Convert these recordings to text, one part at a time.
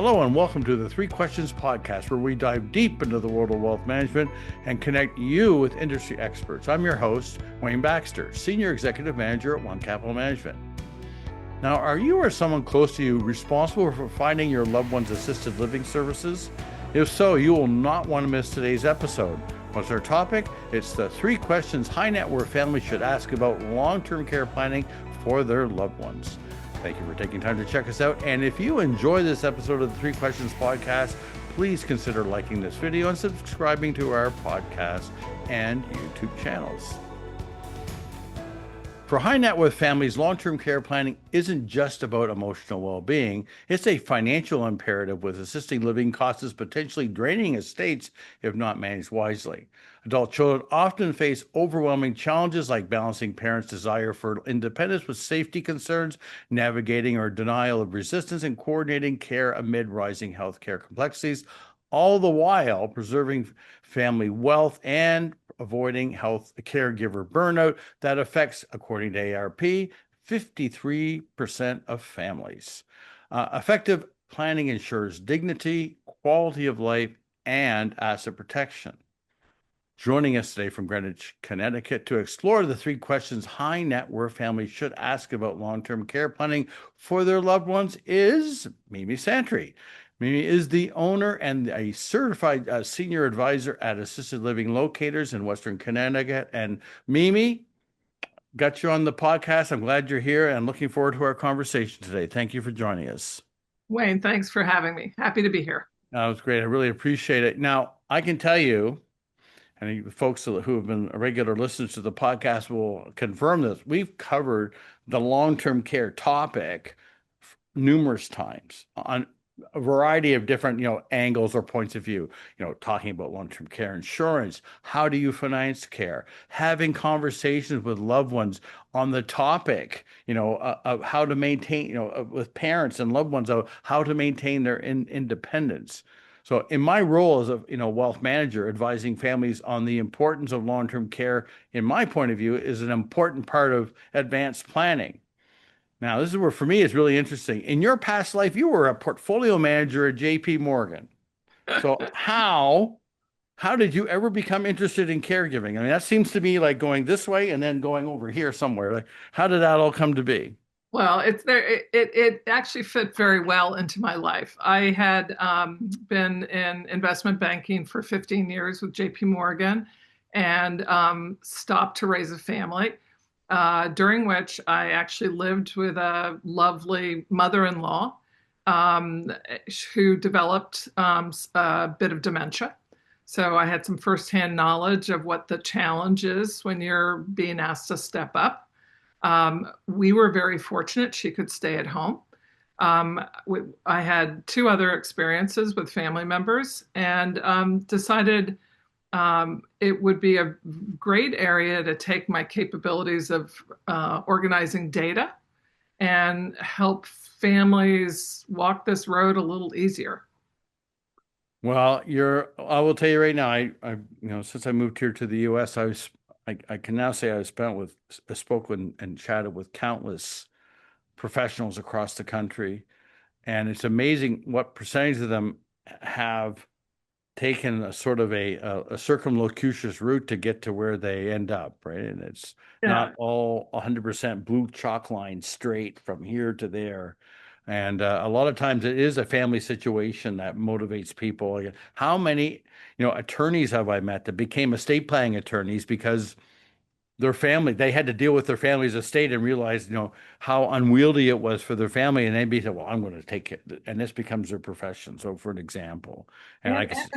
Hello and welcome to the Three Questions podcast, where we dive deep into the world of wealth management and connect you with industry experts. I'm your host, Wayne Baxter, Senior Executive Manager at One Capital Management. Now, are you or someone close to you responsible for finding your loved one's assisted living services? If so, you will not want to miss today's episode. What's our topic? It's the 3 questions high net worth families should ask about long-term care planning for their loved ones. Thank you for taking time to check us out. And if you enjoy this episode of the 3 Questions podcast, please consider liking this video and subscribing to our podcast and YouTube channels. For high net worth families, long-term care planning isn't just about emotional well-being. It's a financial imperative, with assisted living costs potentially draining estates if not managed wisely. Adult children often face overwhelming challenges like balancing parents' desire for independence with safety concerns, navigating or denial of resistance, and coordinating care amid rising healthcare complexities, all the while preserving family wealth and avoiding health caregiver burnout that affects, according to ARP, 53% of families. Effective planning ensures dignity, quality of life, and asset protection. Joining us today from Greenwich, Connecticut, to explore the 3 questions high net worth families should ask about long-term care planning for their loved ones is Mimi Santry. Mimi is the owner and a certified senior advisor at Assisted Living Locators in Western Connecticut. And Mimi, got you on the podcast. I'm glad you're here and looking forward to our conversation today. Thank you for joining us. Wayne, thanks for having me. Happy to be here. That was great. I really appreciate it. Now, I can tell you, and folks who have been regular listeners to the podcast will confirm this, we've covered the long-term care topic numerous times on a variety of different, angles or points of view, talking about long-term care insurance, how do you finance care, having conversations with loved ones on the topic, of how to maintain, with parents and loved ones, of how to maintain their independence. So in my role as a wealth manager, advising families on the importance of long-term care, in my point of view, is an important part of advanced planning. Now, this is where, for me, it's really interesting. In your past life, you were a portfolio manager at JP Morgan. So how did you ever become interested in caregiving? I mean, that seems to be like going this way and then going over here somewhere. Like, how did that all come to be? Well, it actually fit very well into my life. I had been in investment banking for 15 years with JP Morgan and stopped to raise a family, during which I actually lived with a lovely mother-in-law who developed a bit of dementia. So I had some firsthand knowledge of what the challenge is when you're being asked to step up. We were very fortunate she could stay at home. I had 2 other experiences with family members and decided it would be a great area to take my capabilities of organizing data and help families walk this road a little easier. Well, I will tell you right now, I since I moved here to the US, I can now say I spoke with and chatted with countless professionals across the country. And it's amazing what percentage of them have taken a sort of a circumlocucious route to get to where they end up, right? And it's not all 100% blue chalk line straight from here to there. And a lot of times it is a family situation that motivates people. How many, attorneys have I met that became estate planning attorneys because they had to deal with their family's estate and realized, how unwieldy it was for their family. And they'd be said, well, I'm going to take it. And this becomes their profession. So for an example, and I guess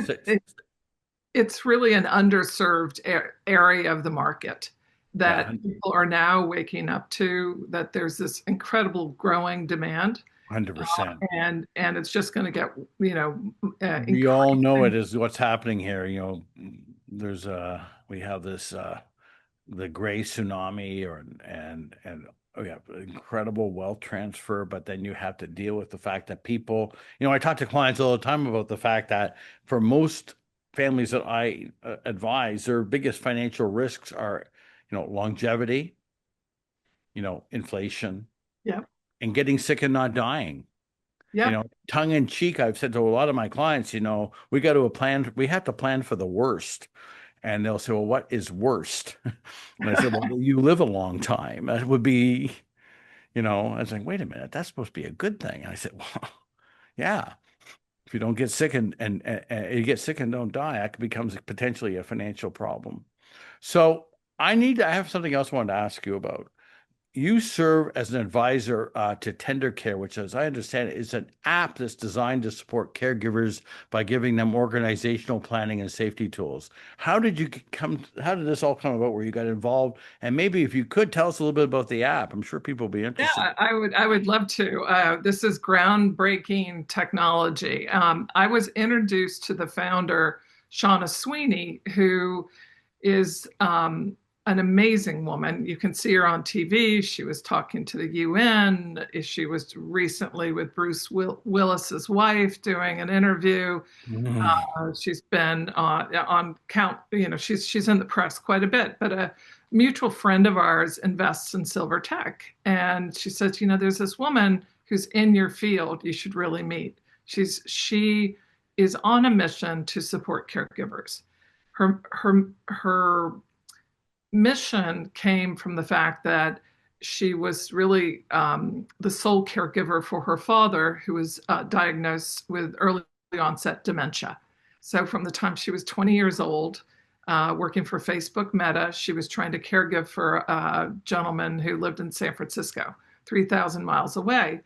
it's really an underserved area of the market that people are now waking up to, that there's this incredible growing demand. 100%. And it's just going to get, we all know it is what's happening here. There's we have this the gray tsunami and we have incredible wealth transfer, but then you have to deal with the fact that people, I talk to clients all the time about the fact that for most families that I advise, their biggest financial risks are, longevity, inflation, Yeah. and getting sick and not dying. Yep. Tongue in cheek, I've said to a lot of my clients, we have to plan for the worst. And they'll say, well, what is worst? And I said, well, you live a long time. That would be, I was like, wait a minute, that's supposed to be a good thing. And I said, well, yeah, if you don't get sick and you get sick and don't die, that becomes potentially a financial problem. So I have something else I wanted to ask you about. You serve as an advisor to Tender Care, which, as I understand it, is an app that's designed to support caregivers by giving them organizational planning and safety tools. How did this all come about where you got involved? And maybe if you could tell us a little bit about the app, I'm sure people will be Yeah, interested. I would love to. This is groundbreaking technology. I was introduced to the founder, Shauna Sweeney, who is an amazing woman. You can see her on TV. She was talking to the UN. She was recently with Bruce Willis's wife doing an interview. Mm. She's been on count, she's in the press quite a bit, but a mutual friend of ours invests in silver tech. And she says, there's this woman who's in your field you should really meet. She is on a mission to support caregivers. Her mission came from the fact that she was really the sole caregiver for her father, who was diagnosed with early onset dementia. So, from the time she was 20 years old, working for Facebook Meta, she was trying to caregive for a gentleman who lived in San Francisco, 3,000 miles away.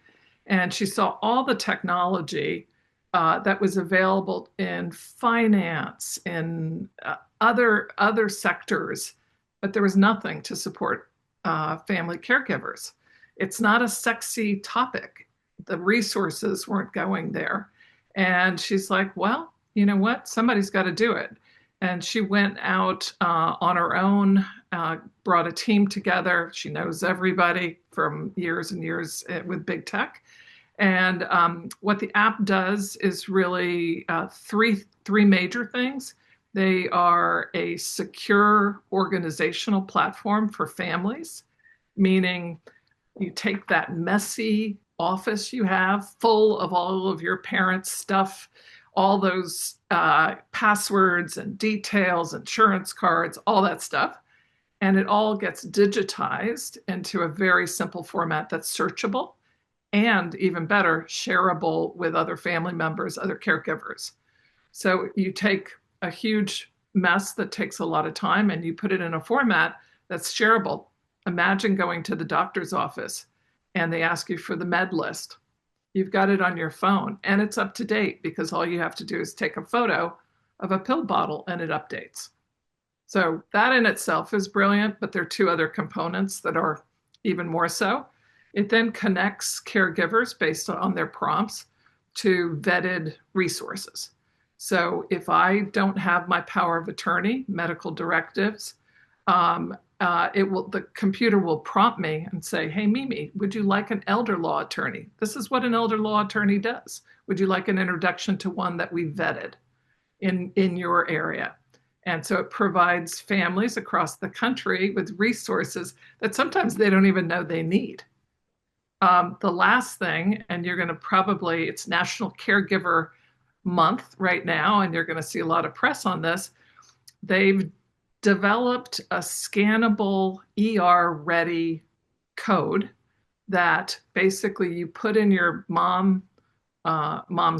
And she saw all the technology that was available in finance, in other sectors, but there was nothing to support family caregivers. It's not a sexy topic. The resources weren't going there. And she's like, well, you know what? Somebody's got to do it. And she went out on her own, brought a team together. She knows everybody from years and years with big tech. And what the app does is really three major things. They are a secure organizational platform for families, meaning you take that messy office you have full of all of your parents' stuff, all those passwords and details, insurance cards, all that stuff, and it all gets digitized into a very simple format that's searchable and, even better, shareable with other family members, other caregivers. So you take a huge mess that takes a lot of time and you put it in a format that's shareable. Imagine going to the doctor's office and they ask you for the med list. You've got it on your phone and it's up to date because all you have to do is take a photo of a pill bottle and it updates. So that in itself is brilliant, but there are two other components that are even more so. It then connects caregivers based on their prompts to vetted resources. So if I don't have my power of attorney, medical directives, the computer will prompt me and say, "Hey, Mimi, would you like an elder law attorney? This is what an elder law attorney does. Would you like an introduction to one that we vetted in your area?" And so it provides families across the country with resources that sometimes they don't even know they need. The last thing, and you're going to probably, it's National Caregiver Month right now, and you're going to see a lot of press on this. They've developed a scannable ER ready code that basically you put in your mom's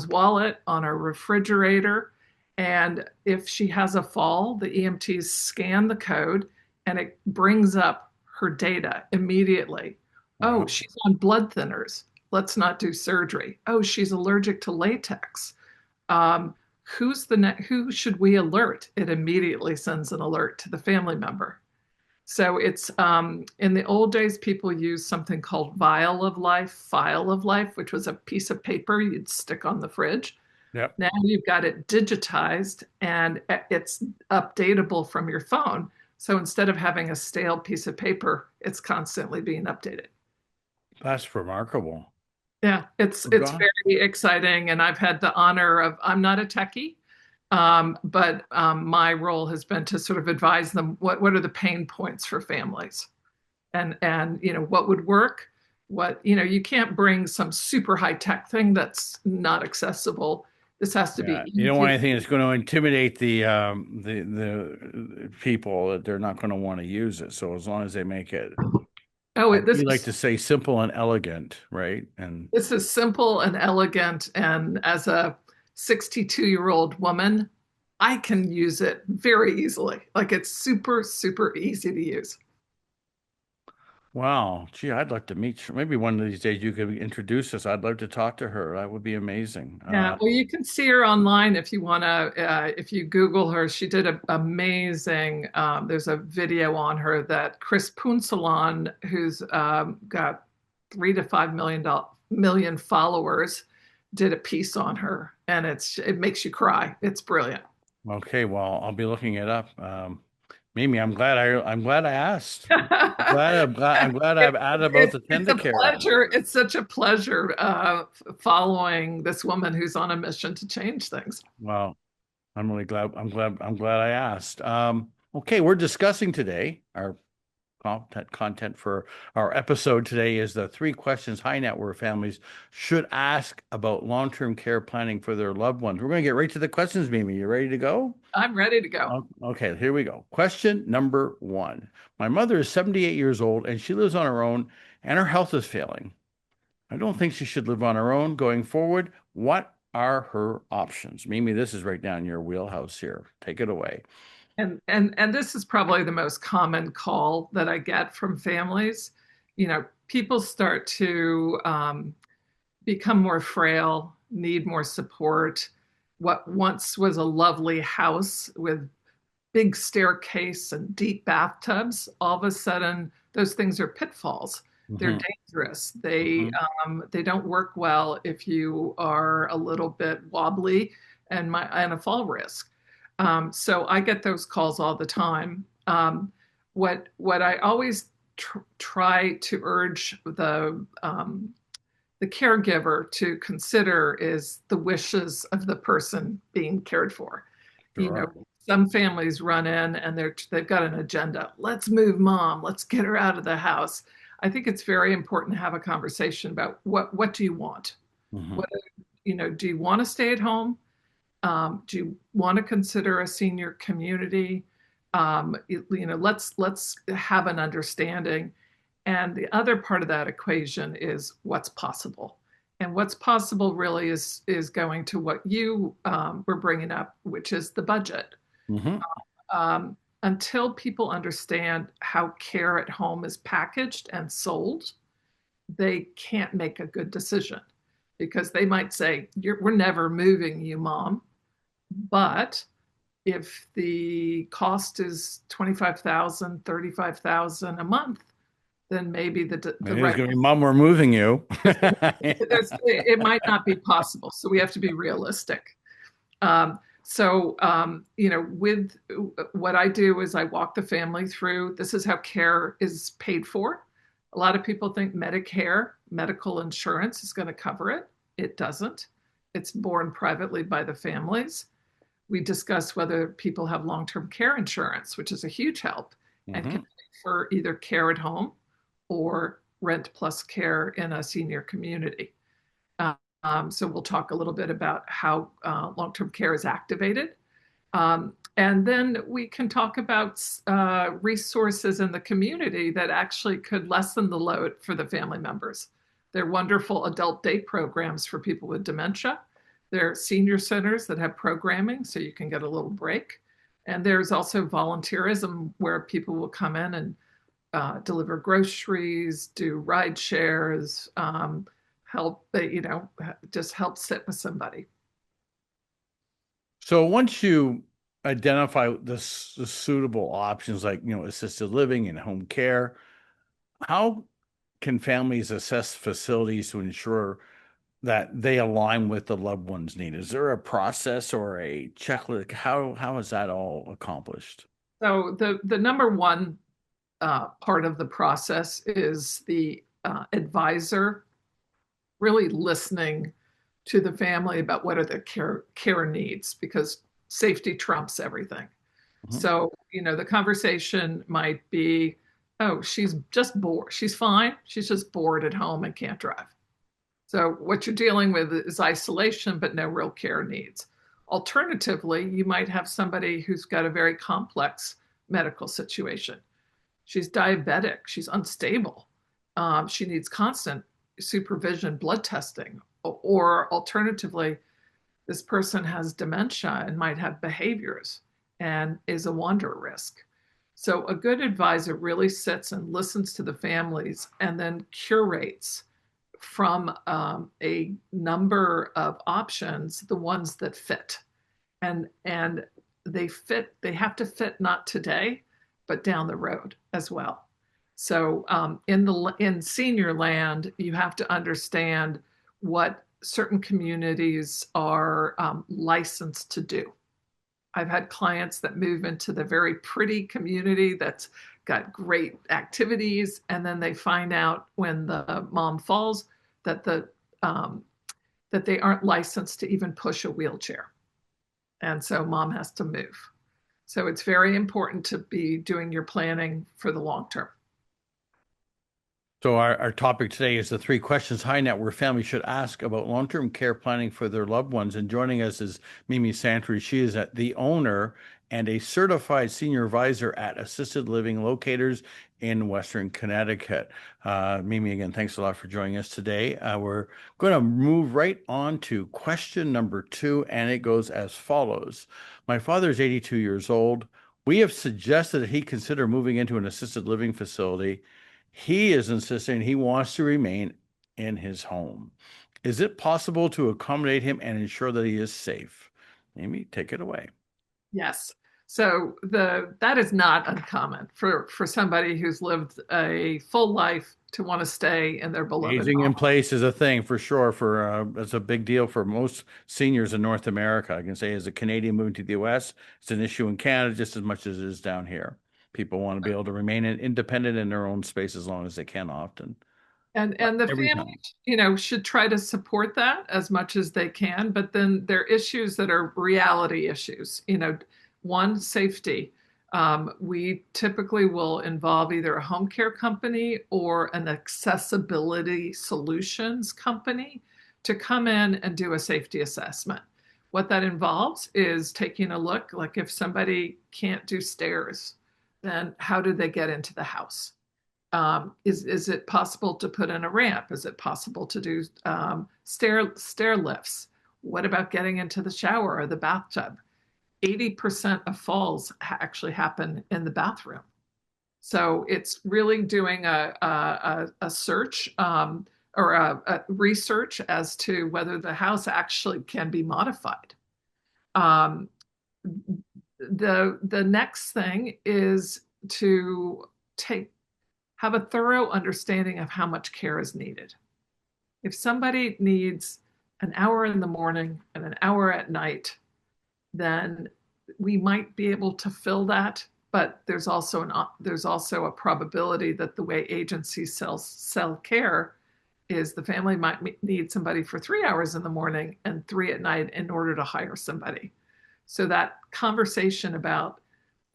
wallet, on a refrigerator, and if she has a fall, the EMTs scan the code and it brings up her data immediately. Oh, Wow. she's on blood thinners. Let's not do surgery. Oh, she's allergic to latex. Who should we alert? It immediately sends an alert to the family member. So it's in the old days, people used something called file of life, which was a piece of paper you'd stick on the fridge. Yep. Now you've got it digitized and it's updatable from your phone. So instead of having a stale piece of paper, it's constantly being updated. That's remarkable. Yeah, it's Oh, it's God. very exciting, and I've had the honor of, I'm not a techie, but my role has been to sort of advise them what are the pain points for families, and what would work. what, you can't bring some super high tech thing that's not accessible. This has to be Yeah, you don't want easy. anything that's going to intimidate the people that they're not going to want to use it. So as long as they make it, Oh, we like to say simple and elegant, right? And this is simple and elegant. And as a 62-year-old woman, I can use it very easily. Like it's super, super easy to use. wow, gee, I'd like to meet you. Maybe one of these days you could introduce us. I'd love to talk to her. That would be amazing. Yeah, well, you can see her online if you want to. If you Google her, she did an amazing. There's a video on her that Chris Punsalan, who's got 3 to 5 million followers, did a piece on her, and it makes you cry. It's brilliant. Okay, well, I'll be looking it up. Mimi, I'm glad I asked. I'm glad I've added about the It's tender a care. pleasure. It's such a pleasure following this woman who's on a mission to change things. Well, I'm really glad. I'm glad I asked. Okay, we're discussing today our content for our episode today is the 3 questions high net worth families should ask about long-term care planning for their loved ones. We're going to get right to the questions, Mimi. You ready to go? I'm ready to go. Okay, here we go. Question number 1. My mother is 78 years old and she lives on her own and her health is failing. I don't think she should live on her own going forward. What are her options? Mimi, this is right down your wheelhouse here. Take it away. And this is probably the most common call that I get from families. People start to become more frail, need more support. What once was a lovely house with big staircase and deep bathtubs, all of a sudden those things are pitfalls. They're Hmm. dangerous. They Hmm. they don't work well if you are a little bit wobbly and a fall risk. So I get those calls all the time. What I always try to urge the caregiver to consider is the wishes of the person being cared for. You know, Sure. some families run in and they've got an agenda. Let's move mom. Let's get her out of the house. I think it's very important to have a conversation about what do you want? Hmm. What do you want to stay at home? Do you want to consider a senior community? Let's have an understanding. And the other part of that equation is what's possible. And what's possible really is going to what you were bringing up, which is the budget. Hmm. Until people understand how care at home is packaged and sold, they can't make a good decision because they might say, we're never moving you, mom. But if the cost is 25,000, 35,000 a month, then maybe the Maybe it's right going to be mom, we're moving you. it might not be possible. So we have to be realistic. With what I do is I walk the family through. This is how care is paid for. A lot of people think Medicare, medical insurance, is going to cover it. It doesn't. It's borne privately by the families. We discuss whether people have long-term care insurance, which is a huge help and can Hmm. pay for either care at home or rent plus care in a senior community. So we'll talk a little bit about how long-term care is activated. And then we can talk about resources in the community that actually could lessen the load for the family members. They're wonderful adult day programs for people with dementia. There are senior centers that have programming so you can get a little break. And there's also volunteerism where people will come in and deliver groceries, do ride shares, help, just help sit with somebody. So once you identify the suitable options like, assisted living and home care, how can families assess facilities to ensure that they align with the loved one's need? Is there a process or a checklist? How is that all accomplished? So the number one part of the process is the advisor really listening to the family about what are their care needs because safety trumps everything. Mhm. So, the conversation might be Oh, she's just bored. She's fine. She's just bored at home and can't drive. So what you're dealing with is isolation, but no real care needs. Alternatively, you might have somebody who's got a very complex medical situation. She's diabetic, she's unstable, she needs constant supervision, blood testing, or alternatively, this person has dementia and might have behaviors and is a wander risk. So, a good advisor really sits and listens to the families and then curates from a number of options the ones that fit. And they fit, they have to fit not today, but down the road as well. So in senior land, you have to understand what certain communities are licensed to do. I've had clients that move into the very pretty community that's got great activities, and then they find out when the mom falls that um, that they aren't licensed to even push a wheelchair, and so mom has to move. So it's very important to be doing your planning for the long term. So our topic today is the three questions high net worth families should ask about long-term care planning for their loved ones. And joining us is Mimi Santry. She is the owner and a certified senior advisor at Assisted Living Locators in Western Connecticut. Mimi, again, thanks a lot for joining us today. We're going to move right on to question number 2, and it goes as follows. My father is 82 years old. We have suggested that he consider moving into an assisted living facility. He is insisting he wants to remain in his home. Is it possible to accommodate him and ensure that he is safe? Amy, take it away. Yes. So that is not uncommon for somebody who's lived a full life to want to stay in their beloved Aging in home. place is a thing for sure. It's a big deal for most seniors in North America. I can say, as a Canadian moving to the U.S., it's an issue in Canada just as much as it is down here. People want to be able to remain independent in their own space as long as they can, often, but And the every time. families, should try to support that as much as they can. But then there are issues that are reality issues. One, safety. We typically will involve either a home care company or an accessibility solutions company to come in and do a safety assessment. What that involves is taking a look, like if somebody can't do stairs, then how do they get into the house? Is it possible to put in a ramp? Is it possible to do stair lifts? What about getting into the shower or the bathtub? 80% of falls actually happen in the bathroom. So it's really doing a search or a research as to whether the house actually can be modified. Um, the next thing is to take have a thorough understanding of how much care is needed. If somebody needs an hour in the morning and an hour at night, then we might be able to fill that. But there's also a probability that the way agencies sell care is the family might need somebody for 3 hours in the morning and 3 at night in order to hire somebody. So that conversation about,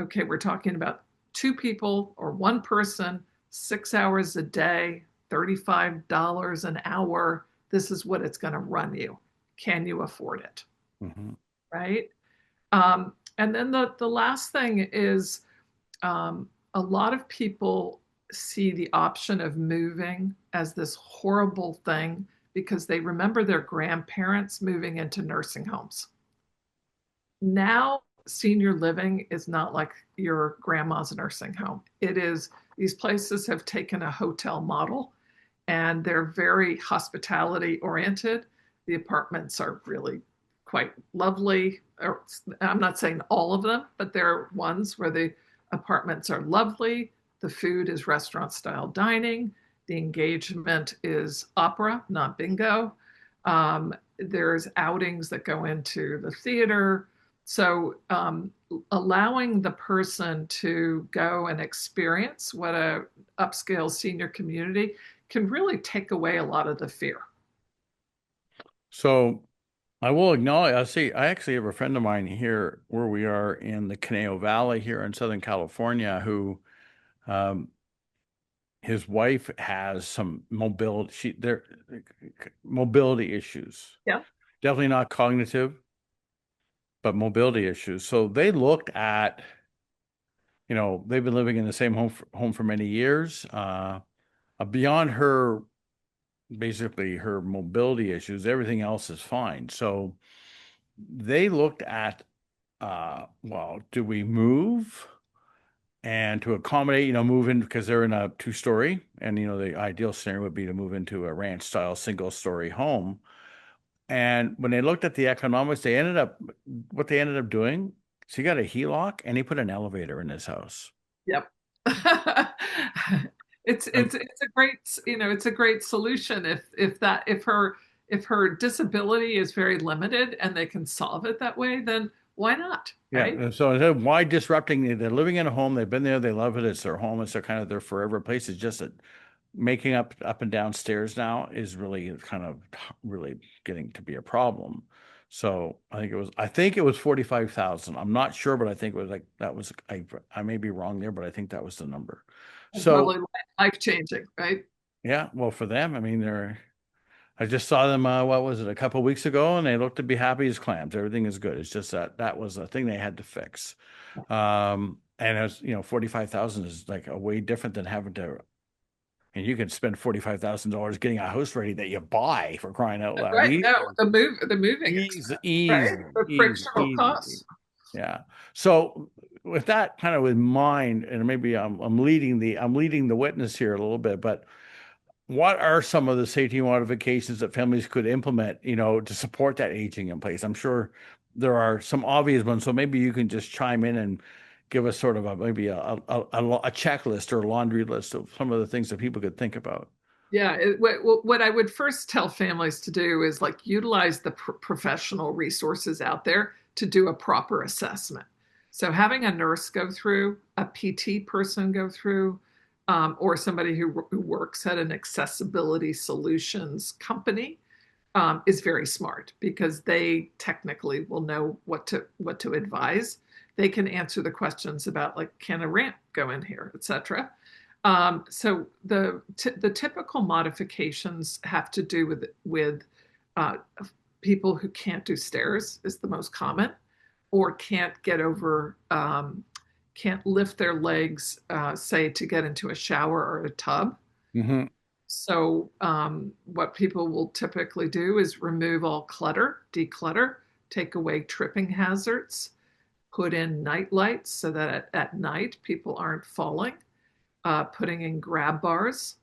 okay, we're talking about two people or one person, 6 hours a day, $35 an hour. This is what it's going to run you. Can you afford it? Mhm. Right. And then the last thing is a lot of people see the option of moving as this horrible thing because they remember their grandparents moving into nursing homes. Now, senior living is not like your grandma's nursing home. It is, these places have taken a hotel model and they're very hospitality oriented. The apartments are really quite lovely. I'm not saying all of them, but there are ones where the apartments are lovely. The food is restaurant style dining. The engagement is opera, not bingo. There's outings that go into the theater. So, allowing the person to go and experience what a upscale senior community can really take away a lot of the fear. So I will acknowledge, I see, I actually have a friend of mine here where we are in the Conejo Valley here in Southern California who um, his wife has some mobility issues. Yeah. Definitely not cognitive, but mobility issues. So they looked at, they've been living in the same home for many years. Beyond her, basically her mobility issues, everything else is fine. So they looked at, well, do we move? And to accommodate, move in because they're in a two-story, and the ideal scenario would be to move into a ranch style single-story home. And when they looked at the economics, what they ended up doing, so he got a HELOC and he put an elevator in his house. Yep. It's a great, it's a great solution if her disability is very limited and they can solve it that way, then why not, Yeah. right? And so instead of why disrupting, they're living in a home, they've been there, they love it, it's their home, it's their kind of their forever place. It's just that making up and down stairs now is really kind of really getting to be a problem. So I think it was 45,000. I'm not sure, but I think it was like that was I may be wrong there, but I think that was the number. And So probably life changing, right? yeah, well for them, I mean I just saw them what was it, a couple of weeks ago, and they looked to be happy as clams. Everything is good. It's just that was a thing they had to fix. And as 45,000 is like a way different than having to, and you can spend $45,000 getting a house ready that you buy, for crying out loud. Right. No, Easily, the moving easy, expense, right? easy, The easy, frictional easy, easy. costs. Yeah. So with that kind of in mind, and maybe I'm leading the witness here a little bit, but what are some of the safety modifications that families could implement, to support that aging in place? I'm sure there are some obvious ones, so maybe you can just chime in and give us sort of maybe a checklist or a laundry list of some of the things that people could think about. Yeah, what I would first tell families to do is like utilize the professional resources out there to do a proper assessment. So having a nurse go through, a PT person go through, or somebody who works at an accessibility solutions company is very smart because they technically will know what to advise. They can answer the questions about like, can a ramp go in here, etc. So the typical modifications have to do with uh, people who can't do stairs is the most common, or can't get over, can't lift their legs, say to get into a shower or a tub. Hmm. So what people will typically do is remove all clutter, declutter, take away tripping hazards, put in night lights so that at night people aren't falling, putting in grab bars.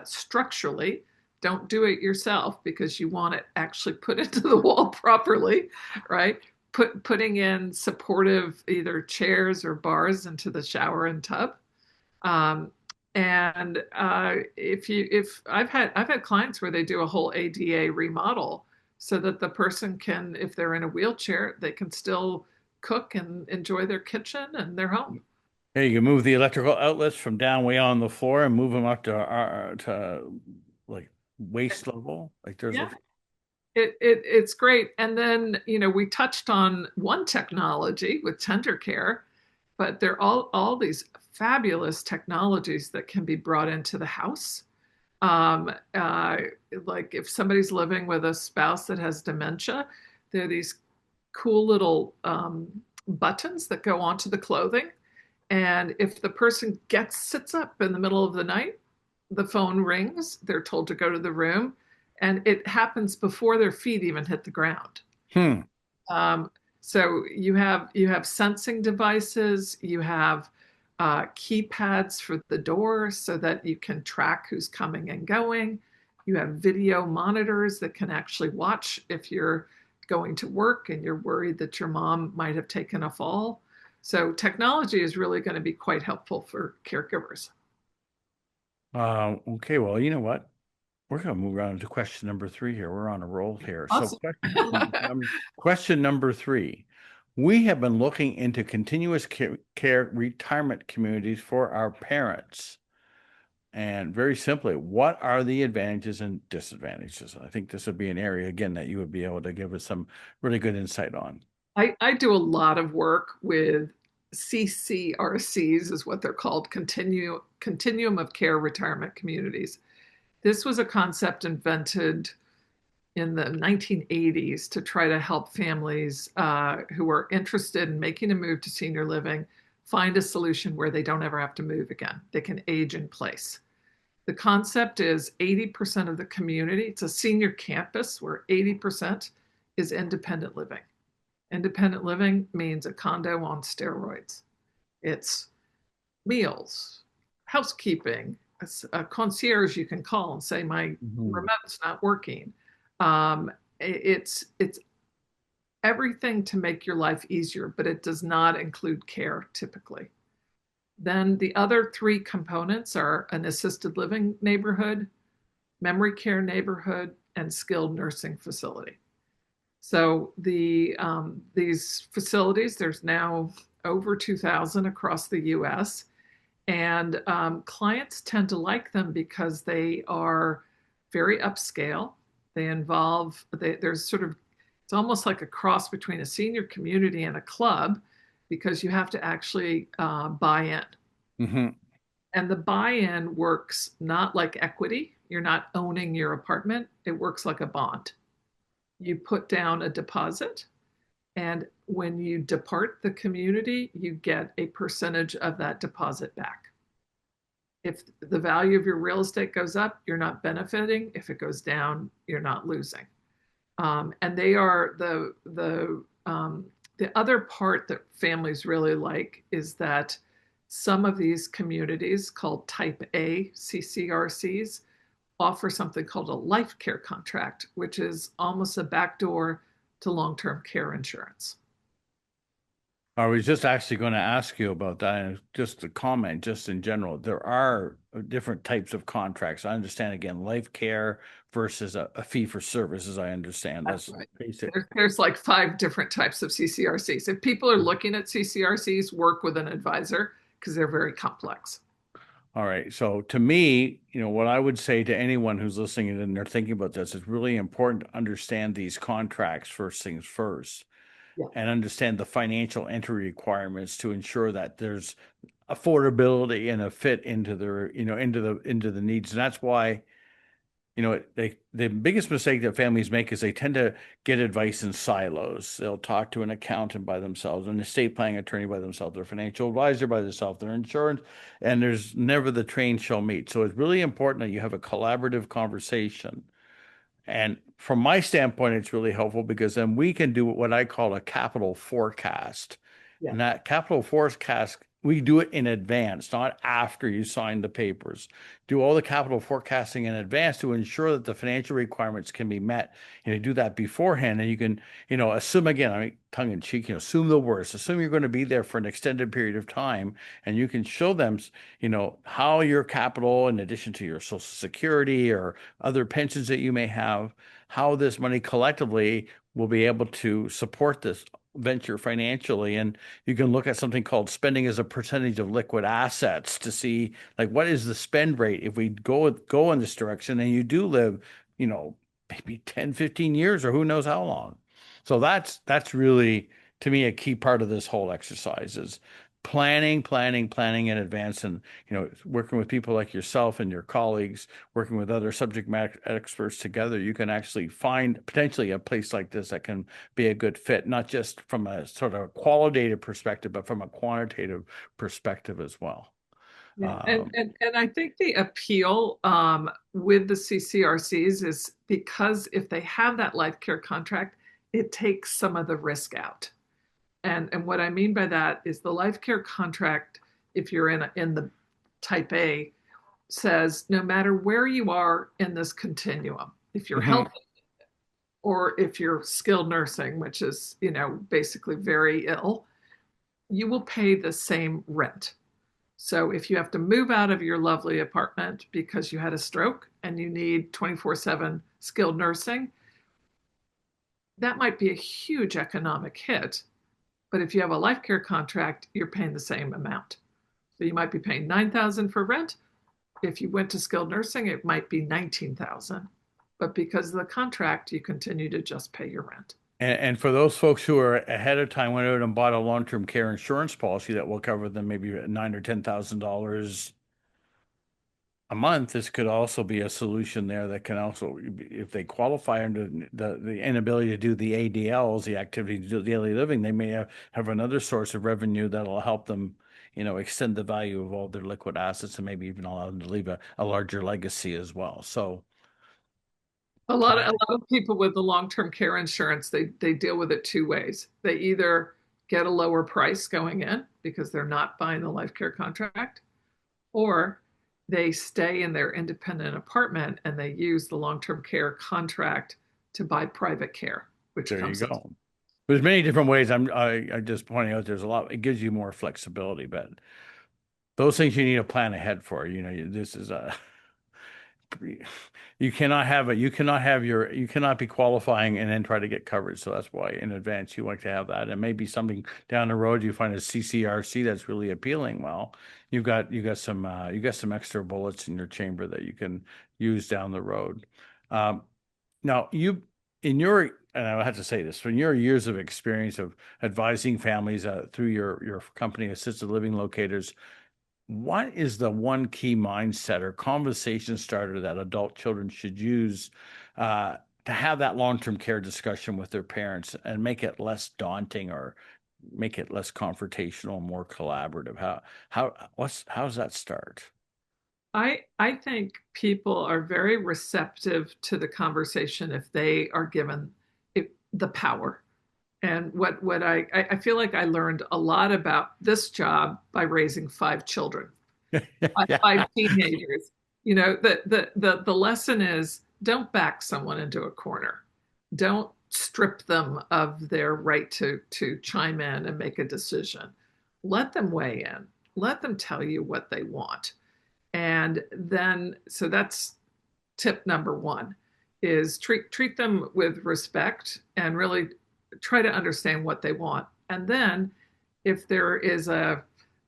Structurally, don't do it yourself because you want it actually put into the wall properly, right? Putting in supportive either chairs or bars into the shower and tub. Um, and if I've had clients where they do a whole ADA remodel so that the person can, if they're in a wheelchair, they can still cook and enjoy their kitchen and their home. Yeah, you can move the electrical outlets from down way on the floor and move them up to like waist level. Like there's a Yeah, it's great. And then, we touched on one technology with tender care, but there are all these fabulous technologies that can be brought into the house. Um, uh, like if somebody's living with a spouse that has dementia, there are these cool little buttons that go onto the clothing. And if the person sits up in the middle of the night, the phone rings, they're told to go to the room, and it happens before their feet even hit the ground. hmm. Um, so you have sensing devices, you have keypads for the door so that you can track who's coming and going. You have video monitors that can actually watch if you're going to work and you're worried that your mom might have taken a fall. So technology is really going to be quite helpful for caregivers. Okay, well, you know what? We're going to move on to question number three here. We're on a roll here. So, Awesome. question number three. We have been looking into continuous care retirement communities for our parents. And very simply, what are the advantages and disadvantages? I think this would be an area, again, that you would be able to give us some really good insight on. I do a lot of work with CCRCs, is what they're called, continuum of care retirement communities. This was a concept invented in the 1980s to try to help families who are interested in making a move to senior living find a solution where they don't ever have to move again. They can age in place. The concept is 80% of the community, it's a senior campus where 80% is independent living. Independent living means a condo on steroids. It's meals, housekeeping, a concierge you can call and say, my Mhm. remote's not working. It's everything to make your life easier, but it does not include care typically. Then the other three components are an assisted living neighborhood, memory care neighborhood, and skilled nursing facility. So these facilities, there's now over 2,000 across the U.S. And clients tend to like them because they are very upscale. There's sort of, it's almost like a cross between a senior community and a club because you have to actually buy in. Mhm. And the buy in works not like equity. You're not owning your apartment, it works like a bond. You put down a deposit, and when you depart the community, you get a percentage of that deposit back. If the value of your real estate goes up, you're not benefiting. If it goes down, you're not losing. And they are the other part that families really like is that some of these communities called Type A CCRCs offer something called a life care contract, which is almost a backdoor to long-term care insurance. I was just actually going to ask you about that, and just a comment, just in general. There are different types of contracts. I understand again, life care versus a fee for service, as I understand. That's That's right. basic. There's like five different types of CCRCs. If people are looking at CCRCs, work with an advisor because they're very complex. All right. So to me, what I would say to anyone who's listening and they're thinking about this, it's really important to understand these contracts first things first Yeah. and understand the financial entry requirements to ensure that there's affordability and a fit into their, into the needs. And that's why the biggest mistake that families make is they tend to get advice in silos. They'll talk to an accountant by themselves, an estate planning attorney by themselves, their financial advisor by themselves, their insurance, and there's never the train shall meet. So it's really important that you have a collaborative conversation. And from my standpoint, it's really helpful because then we can do what I call a capital forecast. Yeah. And that capital forecast, we do it in advance, not after you sign the papers. Do all the capital forecasting in advance to ensure that the financial requirements can be met. Do that beforehand, and you can, assume again, I mean, tongue in cheek, assume the worst. Assume you're going to be there for an extended period of time, and you can show them, how your capital, in addition to your Social Security or other pensions that you may have, how this money collectively will be able to support this venture financially. And you can look at something called spending as a percentage of liquid assets to see like what is the spend rate if we go in this direction and you do live, maybe 10, 15 years or who knows how long. So that's really to me a key part of this whole exercise is planning in advance, and working with people like yourself and your colleagues, working with other subject matter experts together, you can actually find potentially a place like this that can be a good fit, not just from a sort of qualitative perspective, but from a quantitative perspective as well. Yeah, and, Um, and and I think the appeal with the CCRCs is because if they have that life care contract, it takes some of the risk out. And what I mean by that is the life care contract, if you're in the type A, says no matter where you are in this continuum, if you're mhm. healthy or if you're skilled nursing, which is, basically very ill, you will pay the same rent. So if you have to move out of your lovely apartment because you had a stroke and you need 24/7 skilled nursing, that might be a huge economic hit. But if you have a life care contract, you're paying the same amount. So you might be paying 9,000 for rent. If you went to skilled nursing, it might be 19,000. But because of the contract, you continue to just pay your rent. And for those folks who are ahead of time, went out and bought a long-term care insurance policy that will cover them maybe $9,000 or $10,000 a month, this could also be a solution there that can also, if they qualify under the inability to do the ADLs, the activity to do daily living, they may have another source of revenue that'll help them, extend the value of all their liquid assets and maybe even allow them to leave a larger legacy as well. So A planning. lot of people with the long-term care insurance, they deal with it two ways. They either get a lower price going in because they're not buying the life care contract, or they stay in their independent apartment and they use the long-term care contract to buy private care, which There you comes in. go. There's many different ways. I just pointing out there's a lot. It gives you more flexibility, but those things you need to plan ahead for. This is a you cannot have it. You cannot be qualifying and then try to get coverage. So that's why in advance you like to have that. And maybe something down the road you find a CCRC that's really appealing. Well, you got some extra bullets in your chamber that you can use down the road. Um, Now, and I have to say this, from your years of experience of advising families through your company, Assisted Living Locators, what is the one key mindset or conversation starter that adult children should use to have that long-term care discussion with their parents and make it less daunting or make it less confrontational, more collaborative? How does that start? I think people are very receptive to the conversation if they are given the power. And what I feel like I learned a lot about this job by raising five children, Yeah. five teenagers. The lesson is don't back someone into a corner. Don't strip them of their right to chime in and make a decision. Let them weigh in. Let them tell you what they want. And then, so that's tip number one, is treat them with respect and really try to understand what they want. And then if there is a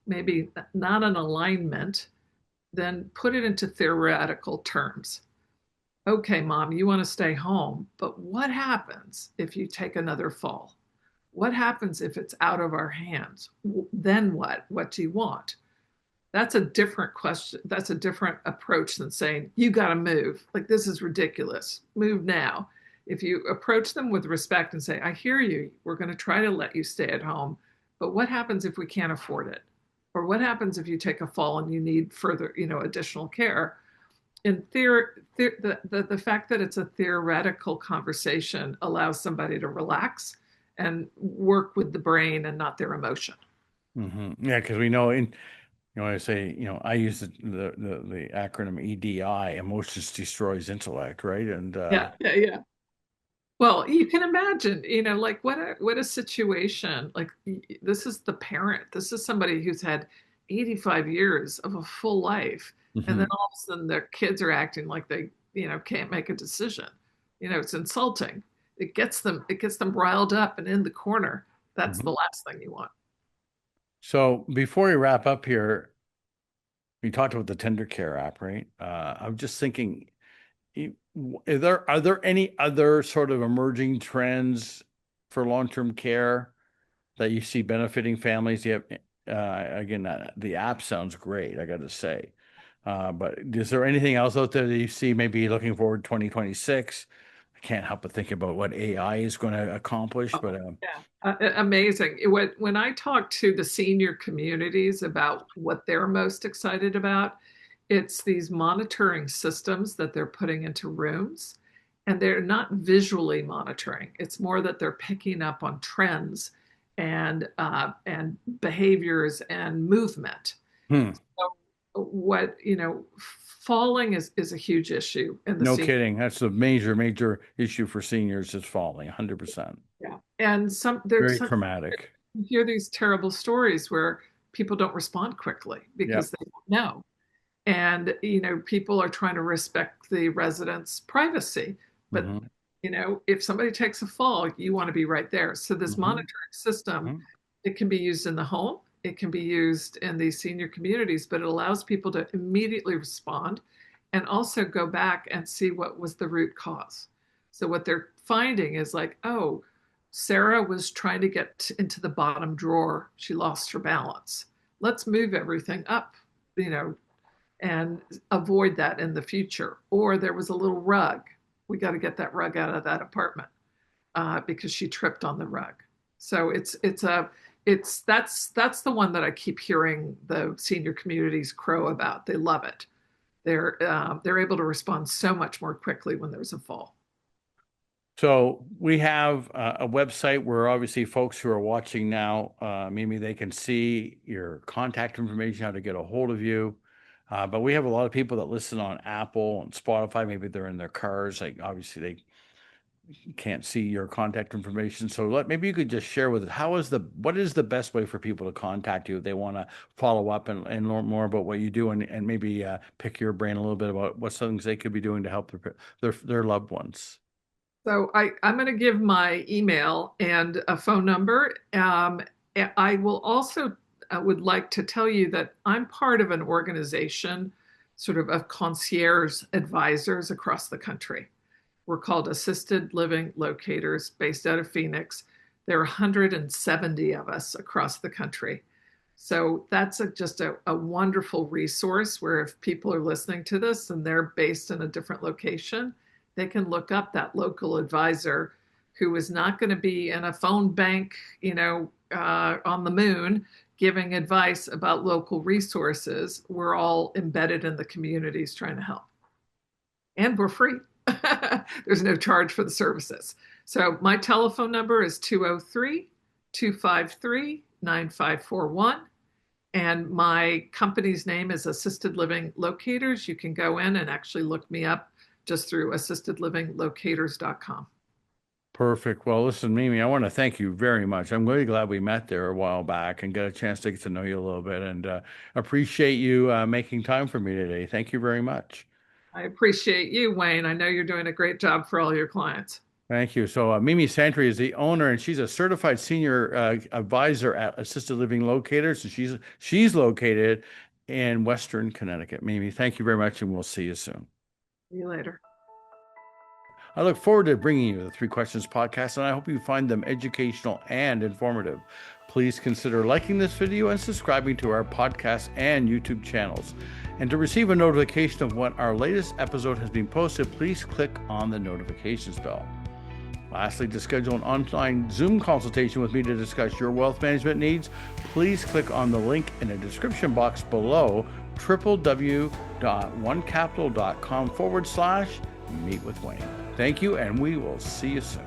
maybe not an alignment, then put it into theoretical terms. Okay, mom, you want to stay home, but what happens if you take another fall? What happens if it's out of our hands? Then what? What do you want? That's a different question. That's a different approach than saying, you got to move. Like, this is ridiculous. Move now. If you approach them with respect and say, I hear you, we're going to try to let you stay at home, but what happens if we can't afford it? Or what happens if you take a fall and you need further, additional care? In the fact that it's a theoretical conversation allows somebody to relax and work with the brain and not their emotion. Yeah, because we know I say, I use the acronym EDI, emotions destroys intellect, right? And Yeah, yeah, yeah. Well, you can imagine, like what a situation. Like this is the parent. This is somebody who's had 85 years of a full life, and then mhm, all of a sudden their kids are acting like they, can't make a decision. It's insulting. It gets them riled up and in the corner. That's the mhm. last thing you want. So before we wrap up here, we talked about the Tender Care app, right? I'm just thinking, are there any other sort of emerging trends for long-term care that you see benefiting families? You have, again, the app sounds great, I got to say. But is there anything else out there that you see maybe looking forward to 2026? I can't help but think about what AI is going to accomplish, but Yeah, amazing. When I talk to the senior communities about what they're most excited about, it's these monitoring systems that they're putting into rooms, and they're not visually monitoring. It's more that they're picking up on trends and behaviors and movement. hmm, So falling is a huge issue in the no senior. kidding. That's a major issue for seniors is falling, 100%. Yeah, and there's Very some traumatic. you hear these terrible stories where people don't respond quickly Yeah. because they don't know. And, people are trying to respect the residents' privacy. But, Hmm. if somebody takes a fall, you want to be right there. So this Hmm. monitoring system, Hmm. it can be used in the home, it can be used in these senior communities, but it allows people to immediately respond and also go back and see what was the root cause. So what they're finding is like, oh, Sarah was trying to get into the bottom drawer. She lost her balance. Let's move everything up, you know, and avoid that in the future. Or there was a little rug. We got to get that rug out of that apartment because she tripped on the rug. So that's the one that I keep hearing the senior communities crow about. They love it. They're able to respond so much more quickly when there's a fall. So we have a website where obviously folks who are watching now, maybe they can see your contact information, how to get a hold of you. But we have a lot of people that listen on Apple and Spotify. Maybe they're in their cars. Like obviously they can't see your contact information. So maybe you could just share with us what is the best way for people to contact you if they want to follow up and learn more about what you do and maybe pick your brain a little bit about what things they could be doing to help their loved ones. So I'm going to give my email and a phone number. I will also would like to tell you that I'm part of an organization, sort of concierge advisors across the country. We're called Assisted Living Locators, based out of Phoenix. There are 170 of us across the country. So that's just a wonderful resource where if people are listening to this and they're based in a different location, they can look up that local advisor who is not going to be in a phone bank, on the moon giving advice about local resources. We're all embedded in the communities trying to help. And we're free. There's no charge for the services. So my telephone number is 203-253-9541. And my company's name is Assisted Living Locators. You can go in and actually look me up just through assistedlivinglocators.com. Perfect. Well, listen, Mimi, I want to thank you very much. I'm really glad we met there a while back and got a chance to get to know you a little bit and appreciate you making time for me today. Thank you very much. I appreciate you, Wayne. I know you're doing a great job for all your clients. Thank you. So Mimi Santry is the owner, and she's a certified senior advisor at Assisted Living Locators. And she's located in Western Connecticut. Mimi, thank you very much, and we'll see you soon. See you later. I look forward to bringing you the Three Questions podcast, and I hope you find them educational and informative. Please consider liking this video and subscribing to our podcast and YouTube channels. And to receive a notification of when our latest episode has been posted, please click on the notifications bell. Lastly, to schedule an online Zoom consultation with me to discuss your wealth management needs, please click on the link in the description box below, www.onecapital.com/meet with Wayne. Thank you, and we will see you soon.